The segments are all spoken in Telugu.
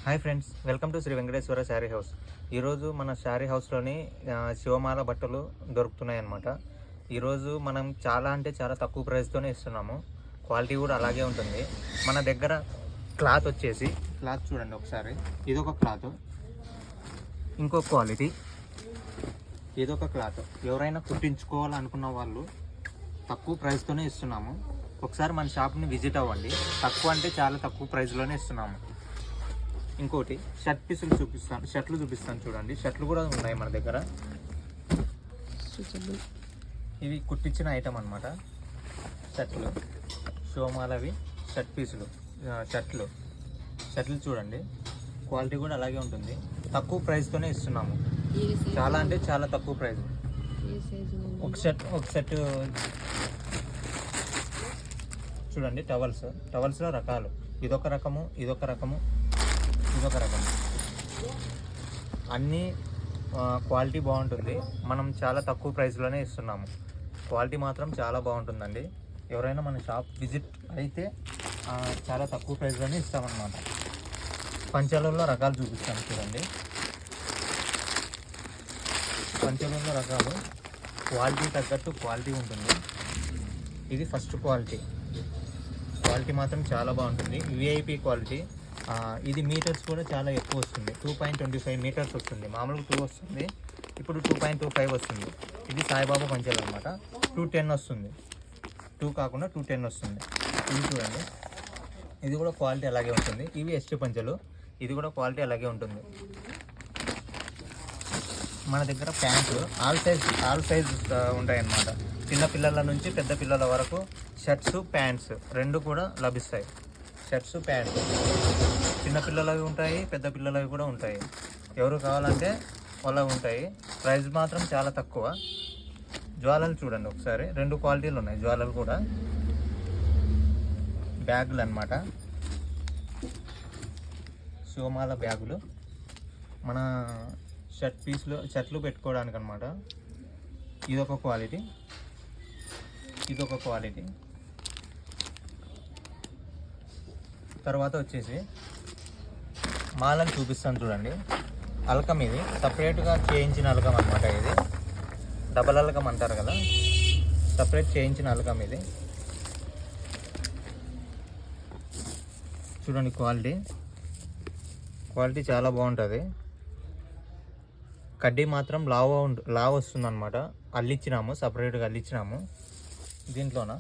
Hi friends, welcome to Shri Venkateswara sari house. ఈరోజు మన శారీ హౌస్లోని శివమాల బట్టలు దొరుకుతున్నాయి అన్నమాట. ఈరోజు మనం చాలా తక్కువ ప్రైస్తోనే ఇస్తున్నాము. క్వాలిటీ కూడా అలాగే ఉంటుంది. మన దగ్గర క్లాత్ వచ్చేసి చూడండి ఒకసారి. ఇదొక క్లాత్, ఇంకో క్వాలిటీ, ఇదొక క్లాత్. ఎవరైనా కుట్టించుకోవాలనుకున్న వాళ్ళు తక్కువ ప్రైస్తోనే ఇస్తున్నాము. ఒకసారి మన షాప్ని విజిట్ అవ్వండి. తక్కువ అంటే చాలా తక్కువ ప్రైస్లోనే ఇస్తున్నాము. ఇంకోటి షర్ట్ పీసులు చూపిస్తాను, షర్ట్లు చూపిస్తాను చూడండి. షర్ట్లు కూడా ఉన్నాయి మన దగ్గర. ఇవి కుట్టించిన ఐటమ్ అనమాట. షర్ట్లు, షోమాలవి షర్ట్ పీసులు, షర్ట్లు చూడండి. క్వాలిటీ కూడా అలాగే ఉంటుంది. తక్కువ ప్రైస్తోనే ఇస్తున్నాము. చాలా తక్కువ ప్రైస్. ఒక సెట్ చూడండి. టవల్స్లో రకాలు. ఇదొక రకము, ఇదొక రకము, అన్నీ క్వాలిటీ బాగుంటుంది. మనం చాలా తక్కువ ప్రైస్లోనే ఇస్తున్నాము. క్వాలిటీ మాత్రం చాలా బాగుంటుందండి. ఎవరైనా మన షాప్ విజిట్ అయితే చాలా తక్కువ ప్రైస్లోనే ఇస్తామన్నమాట. పంచలలో రకాలు చూపిస్తాను చూడండి. పంచలలో రకాలు క్వాలిటీ తగ్గట్టు క్వాలిటీ ఉంటుంది. ఇది ఫస్ట్ క్వాలిటీ మాత్రం చాలా బాగుంటుంది. VIP quality. ఇది మీటర్స్ కూడా చాలా ఎక్కువ వస్తుంది. 2.25 మీటర్స్ వస్తుంది. మామూలుగా 2 వస్తుంది, ఇప్పుడు 2.25 వస్తుంది. ఇది సాయిబాబా పంచలు అనమాట. 210 వస్తుంది. 2 కాకుండా 210 వస్తుంది. ఇది చూడండి. ఇది కూడా క్వాలిటీ అలాగే ఉంటుంది. ఇవి ఎస్టీ పంచలు. ఇది కూడా క్వాలిటీ అలాగే ఉంటుంది. మన దగ్గర ప్యాంట్లు ఆల్ సైజ్ ఉంటాయి అన్నమాట. చిన్న పిల్లల నుంచి పెద్ద పిల్లల వరకు షర్ట్స్, ప్యాంట్స్ రెండు కూడా లభిస్తాయి. షర్ట్స్, ప్యాంట్స్ చిన్నపిల్లలవి ఉంటాయి, పెద్ద పిల్లలవి కూడా ఉంటాయి. ఎవరు కావాలంటే వాళ్ళవి ఉంటాయి. ప్రైస్ మాత్రం చాలా తక్కువ. జ్వాలలు చూడండి ఒకసారి. 2 క్వాలిటీలు ఉన్నాయి జ్వాలలు కూడా. బ్యాగులు అన్నమాట. శివమాల బ్యాగులు మన షర్ట్లు పెట్టుకోవడానికి అన్నమాట. ఇదొక క్వాలిటీ, ఇదొక క్వాలిటీ. తర్వాత వచ్చేసి మాలను చూపిస్తాను చూడండి. అల్కం. ఇది సపరేట్గా చేయించిన అల్కం అనమాట. ఇది డబల్ అల్కం అంటారు కదా, సపరేట్ చేయించిన అల్కం ఇది. చూడండి క్వాలిటీ చాలా బాగుంటుంది. కడ్డీ మాత్రం లావ్ వస్తుంది అనమాట. అల్లిచ్చినాము, సపరేట్గా అల్లిచ్చినాము. దీంట్లోన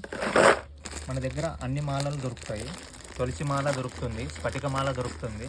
మన దగ్గర అన్ని మాలలు దొరుకుతాయి. తులసి మాల దొరుకుతుంది, స్ఫటిక మాల దొరుకుతుంది.